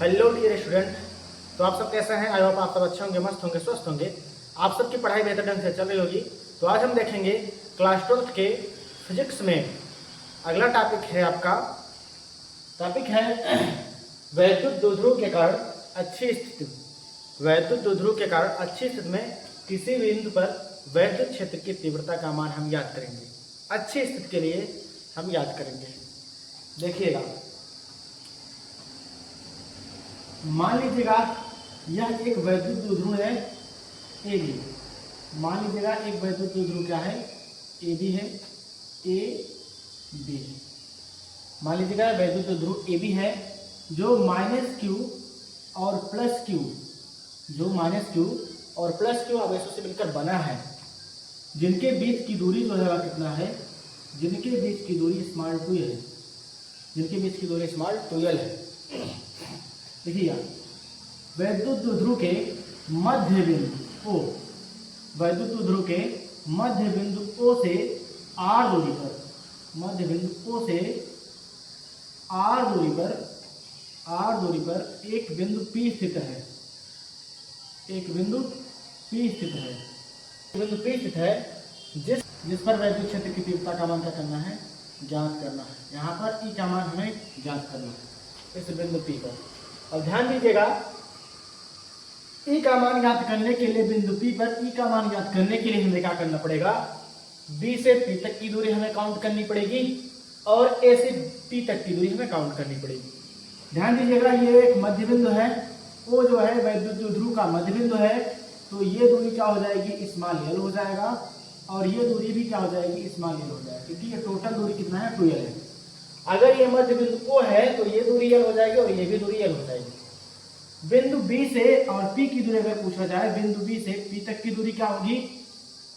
Hello dear student. तो आप सब कैसे हैं? आई होप आप सब अच्छे होंगे, मस्त होंगे, स्वस्थ होंगे। आप सबकी पढ़ाई बेहतर ढंग से चल रही होगी। तो आज हम देखेंगे क्लास 12 के फिजिक्स में अगला टॉपिक है आपका। टॉपिक है वैद्युत द्विध्रुव के कारण अच्छी स्थिति। वैद्युत द्विध्रुव के कारण अच्छी स्थिति में किसी बिंदु पर वैद्युत क्षेत्र की तीव्रता का मान हम याद करेंगे। अच्छी स्थिति के लिए हम याद करेंगे। देखिएगा, मान लीजिएगा यह एक वैद्युत द्विध्रुव है ए बी। मान लीजिएगा एक वैद्युत द्विध्रुव क्या है? ए बी है, ए बी। मान लीजिएगा वैद्युत द्विध्रुव ए बी है जो माइनस क्यू और प्लस क्यू, जो माइनस क्यू और प्लस क्यू आवेशों से मिलकर बना है, जिनके बीच की दूरी जो है कितना है? जिनके बीच की दूरी स्मॉल टू है, जिनके बीच की दूरी स्मॉल टूएल है। देखिए, वैद्युत द्विध्रुव के मध्य बिंदु ओ, वैद्युत द्विध्रुव के मध्य बिंदु ओ से आर दूरी पर, मध्य बिंदु ओ से आर दूरी पर एक बिंदु पी स्थित है। एक बिंदु पी स्थित है, बिंदु पी स्थित है जिस पर वैद्युत क्षेत्र की तीव्रता का मान क्या करना है? ज्ञात करना है। यहाँ पर ई का मान हमें ज्ञात करना है, इस बिंदु पी पर। अब ध्यान दीजिएगा, ई का मान ज्ञात करने के लिए बिंदु पी पर ई का मान ज्ञात करने के लिए हमें क्या करना पड़ेगा? बी से पी तक की दूरी हमें काउंट करनी पड़ेगी और ए से पी तक की दूरी हमें काउंट करनी पड़ेगी। ध्यान दीजिएगा, ये एक मध्य बिंदु है, वो जो है वैद्युत द्विध्रुव का मध्य बिंदु है। तो ये दूरी क्या हो जाएगी? स्मॉल एल हो जाएगा, और ये दूरी भी क्या हो जाएगी? स्मॉल एल हो जाएगी, क्योंकि ये टोटल दूरी कितना है? 2l है। अगर ये मध्य बिंदु O है तो ये दूरी L हो जाएगी और ये भी दूरी L हो जाएगी। बिंदु B से और P की दूरी अगर पूछा जाए, बिंदु B से P तक की दूरी क्या होगी?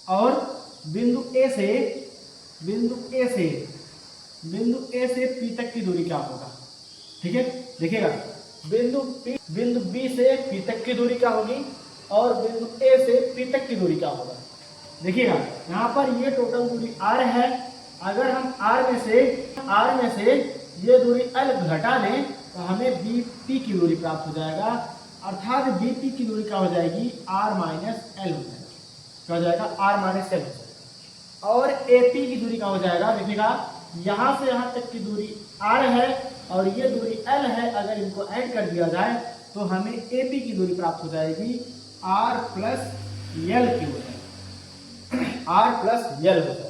और बिंदु A से P तक की दूरी क्या होगा? ठीक है, देखिएगा, बिंदु B से P तक की दूरी क्या होगी और बिंदु A से P तक की दूरी क्या होगा? देखिएगा, यहाँ पर ये टोटल दूरी R है। अगर हम R में से ये दूरी L घटा दें तो हमें BP की दूरी प्राप्त हो जाएगा, अर्थात BP की दूरी क्या हो जाएगी? R माइनस L हो जाएगा। क्या हो जाएगा? R माइनस L हो जाएगा। और AP की दूरी क्या हो जाएगा? देखिएगा, यहाँ से यहाँ तक की दूरी R है और ये दूरी L है। अगर इनको ऐड कर दिया जाए तो हमें AP की दूरी प्राप्त हो जाएगी, R प्लस L की हो जाएगी, R प्लस L हो जाएगा।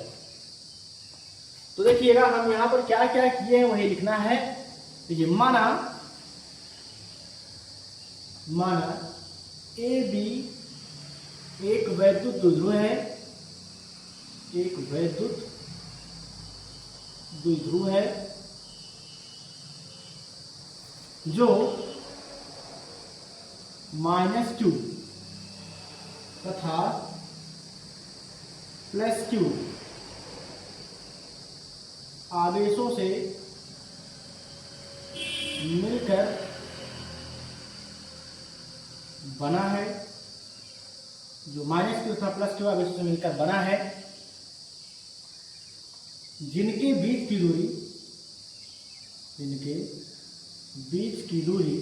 तो देखिएगा, हम यहाँ पर क्या क्या किए हैं वही लिखना है। देखिए, माना ए बी एक वैद्युत द्विध्रुव है, एक वैद्युत द्विध्रुव है जो माइनस क्यू तथा प्लस क्यू आवेशों से मिलकर बना है, जो माइनस क्यू तथा प्लस क्यू आवेशों से मिलकर बना है, जिनके बीच की दूरी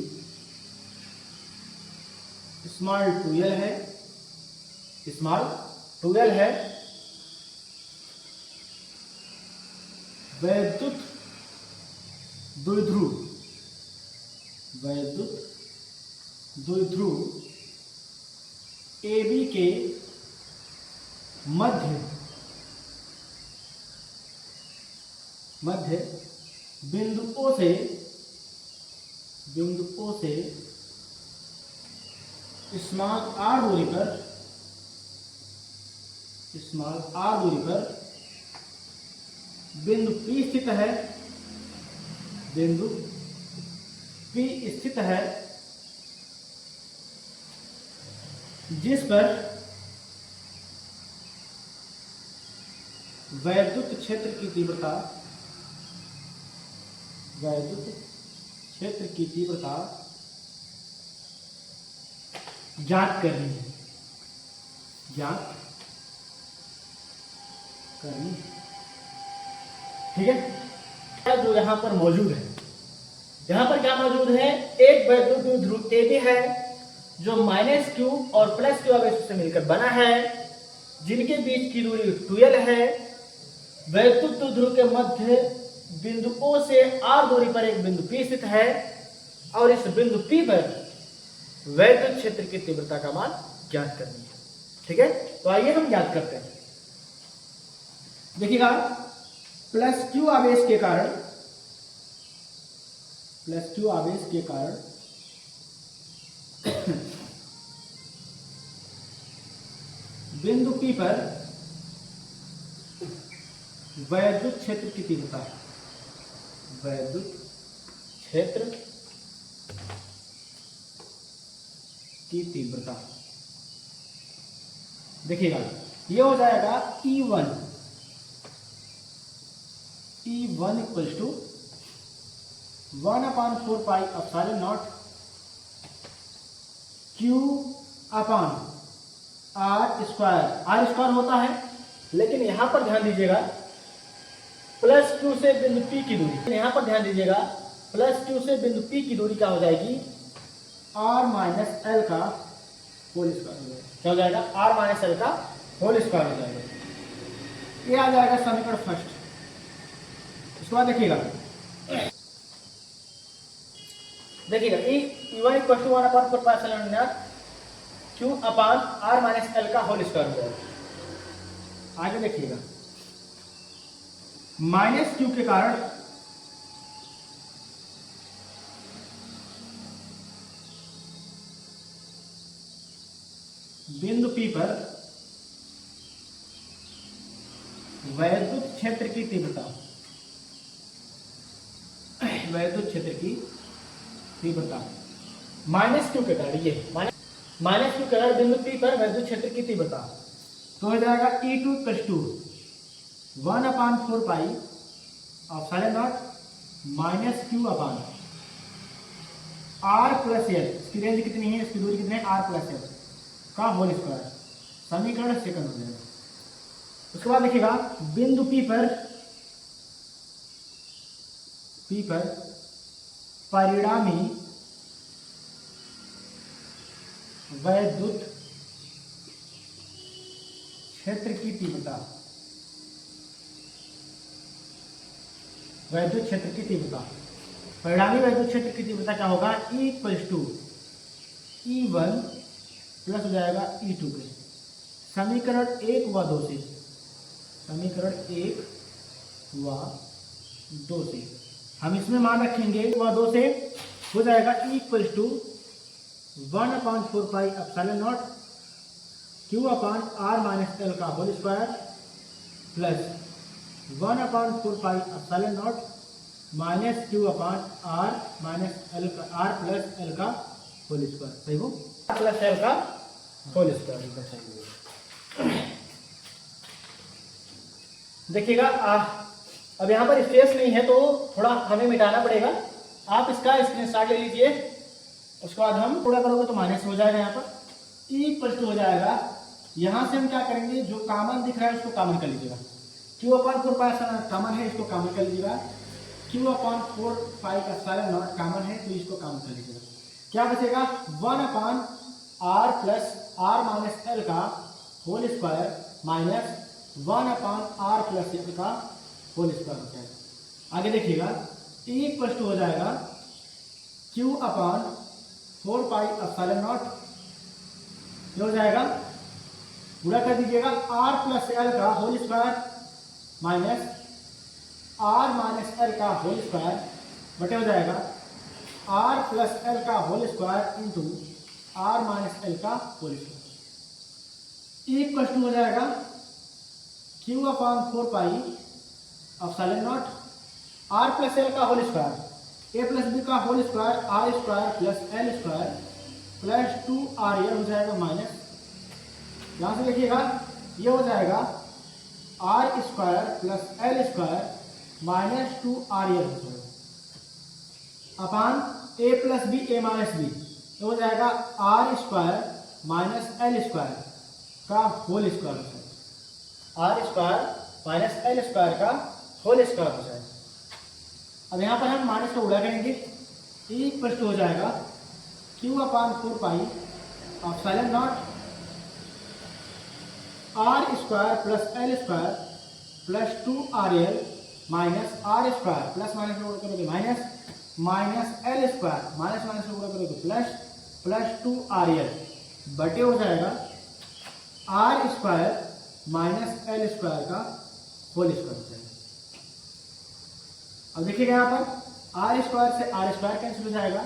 स्मॉल टूएल है, स्मॉल टूएल है। वैद्युत द्विध्रुव AB के मध्य बिंदु O से स्मॉल r दूरी पर बिंदु P स्थित है, बिंदु P स्थित है, जिस पर वैद्युत क्षेत्र की तीव्रता ज्ञात करनी है, ठीक है, जो यहाँ पर मौजूद है। यहाँ पर क्या मौजूद है, एक वैद्युत द्विध्रुव ए भी है जो -q और +q आवेशों से मिलकर बना है, जिनके बीच की दूरी 12 है। वैद्युत द्विध्रुव के मध्य बिंदु O से r दूरी पर एक बिंदु P स्थित है और इस बिंदु P पर वैद्युत क्षेत्र की तीव्रता का मान ज्ञात करनी है। ठीक है, तो आइए हम ज्ञात करते हैं। देखिएगा, +q आवेश के कारण बिंदु P पर वैद्युत क्षेत्र की तीव्रता, वैद्युत क्षेत्र की तीव्रता, देखिएगा ये हो जाएगा E1 equals to 1/4 pi epsilon naught Q upon R square होता है, लेकिन यहां पर ध्यान दीजिएगा +q से बिंदु P की दूरी, यहां पर ध्यान दीजिएगा +q से बिंदु P की दूरी क्या हो जाएगी, R माइनस L का होल स्क्वायर हो जाएगा। क्या हो जाएगा, R माइनस L का होल स्क्वायर हो जाएगा। ये आ जाएगा समीकरण फर्स्ट। उसके बाद देखिएगा E1 equal to 1/4 pi epsilon naught Q upon R minus L का होल स्क्वायर हो जाएगा। आगे देखिएगा, -q के कारण बिंदु P पर वैद्युत क्षेत्र की तीव्रता, -q के कारण, ये -q के कारण बिंदु P पर वैद्युत क्षेत्र की तीव्रता तो हो जाएगा E2 equal to 1/4 pi epsilon naught -q upon R plus L, इसकी रेंज कितनी है, इसकी दूरी कितनी है, R प्लस L का होल स्क्वायर, समीकरण सेकंड हो जाएगा। उसके बाद देखिएगा, बिंदु P पर परिणामी वैद्युत क्षेत्र की तीव्रता, परिणामी वैद्युत क्षेत्र की तीव्रता क्या होगा, E equals to E1 plus हो जाएगा E2 के समीकरण 1 व 2 से, हम इसमें मान रखेंगे 1 व 2 से हो जाएगा E equals to 1/4 pi epsilon naught Q upon R minus L का whole square plus 1/4 pi epsilon naught minus Q upon R minus L का R प्लस L का होल स्क्वायर, सही हो, R प्लस L का whole square. देखिएगा, अब यहाँ पर स्पेस नहीं है तो थोड़ा हमें मिटाना पड़ेगा, आप इसका स्क्रीनशॉट ले लीजिए। उसके बाद हम थोड़ा करोगे तो माइनस हो जाएगा, यहाँ पर E इक्वल टू हो जाएगा, यहाँ से हम क्या करेंगे, जो कॉमन दिख रहा है उसको कॉमन कर लीजिएगा, Q/4 पाई कॉमन है, इसको कॉमन कर लीजिएगा, Q/4 पाई का एप्सिलॉन नॉट कॉमन है तो इसको कॉमन कर लीजिएगा। क्या बचेगा, 1/R plus R minus L का whole square minus 1/R plus L का होल स्क्वायर हो जाएगा। आगे देखिएगा, E इक्वल टू हो जाएगा Q/4 पाई एप्सिलॉन नॉट, ये हो जाएगा, पूरा कर दीजिएगा, R प्लस L का whole square minus R minus L का होल स्क्वायर बटे हो जाएगा R प्लस L का whole square into R minus L का whole square. E equal to हो जाएगा Q/4 pi epsilon naught R plus L का whole square, A plus B का whole square, R square plus L square plus 2R, ये हो जाएगा minus, यहाँ से देखिएगा ये हो जाएगा R square plus L square minus 2R, ये हो जाएगा अपान A plus B, A minus B, ये हो जाएगा R square minus L square का होल स्क्वायर हो जाएगा, R square minus L square का होल स्क्वायर हो जाएगा। अब यहाँ पर हम माइनस का गुणा करेंगे, E इक्वल टू हो जाएगा Q अपान 4 pi epsilon naught R square plus L square plus 2RL minus R square plus minus load करोगे minus L square minus minus load करोगे प्लस 2RL बटे हो जाएगा R square minus L square का whole square हो जाएगा। अब देखिएगा यहाँ पर R स्क्वायर से R स्क्वायर कैंसिल हो जाएगा,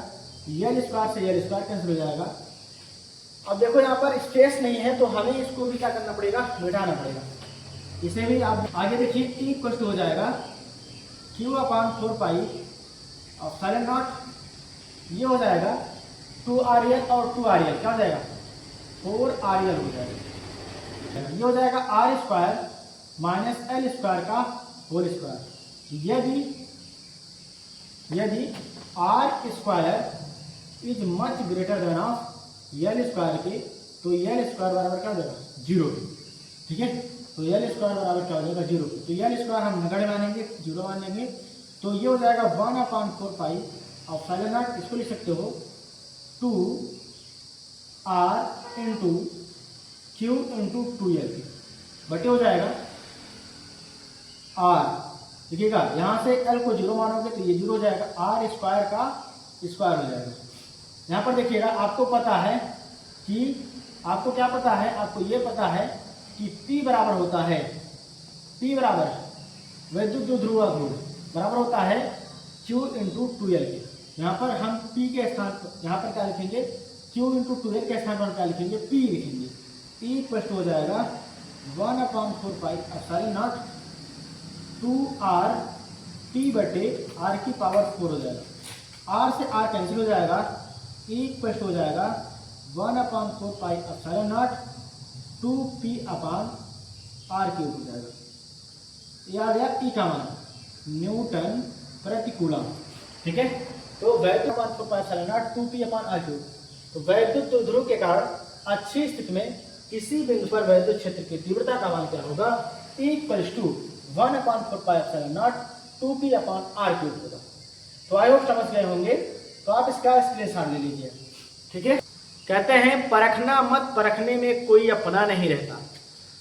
L स्क्वायर से L स्क्वायर कैंसिल हो जाएगा। अब देखो यहाँ पर स्पेस नहीं है तो हमें इसको भी क्या करना पड़ेगा, मिटाना पड़ेगा। इसे भी आप आगे देखिए E इक्वल टू हो जाएगा Q अपान 4 पाई एप्सिलॉन नॉट, ये हो जाएगा 2RL और 2RL क्या हो जाएगा 4RL हो जाएगा। ये हो जाएगा R square minus L square का होल स्क्वायर। यदि R square is much greater than of L square के तो L स्क्वायर बराबर क्या हो जाएगा 0 के, ठीक है। तो L स्क्वायर बराबर क्या हो जाएगा 0 के, तो L स्क्वायर हम नगण्य मानेंगे 0 मानेंगे, तो ये हो जाएगा 1/4 पाई एप्सिलॉन नॉट, इसको लिख सकते हो 2R into Q into 2L बटे हो जाएगा R। देखिएगा यहाँ से L को 0 मानोगे तो ये 0 हो जाएगा, R स्क्वायर का स्क्वायर हो जाएगा। यहाँ पर देखिएगा आपको पता है कि आपको क्या पता है, आपको ये पता है कि P बराबर होता है, P बराबर विद्युत ध्रुव बराबर होता है Q इंटू 2L के। यहाँ पर हम P के स्थान पर यहाँ पर क्या लिखेंगे, Q इंटू 2L के स्थान पर क्या लिखेंगे, P लिखेंगे। E इक्वल टू हो जाएगा 1/4 pi epsilon not 2R T बटे R की पावर 4 हो जाएगा। R से R कैंसिल हो जाएगा, E इक्वल टू हो जाएगा 1/4 pi epsilon naught 2P upon R cube हो जाएगा। ये आ गया E का मान, न्यूटन प्रति कूलम, ठीक है। तो वैद्युत 4 pi epsilon naught 2P upon R cube, तो वैद्युत ध्रुव के कारण अच्छी स्थिति में किसी बिंदु पर वैद्युत क्षेत्र की तीव्रता का मान क्या होगा, E equal to 1/4 pi epsilon naught 2P upon R cube होगा। तो आई होप समझ गए होंगे, तो आप इसका स्क्रीनशॉट ले लीजिए, ठीक है। कहते हैं परखना मत, परखने में कोई अपना नहीं रहता।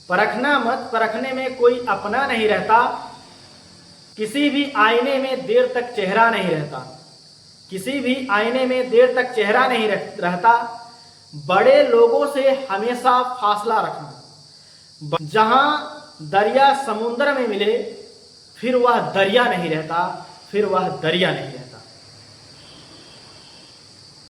परखना मत, परखने में कोई अपना नहीं रहता। किसी भी आईने में देर तक चेहरा नहीं रहता, किसी भी आईने में देर तक चेहरा नहीं रहता। बड़े लोगों से हमेशा फासला रखना। जहां दरिया समुद्र में मिले फिर वह दरिया नहीं रहता, फिर वह दरिया नहीं रहता।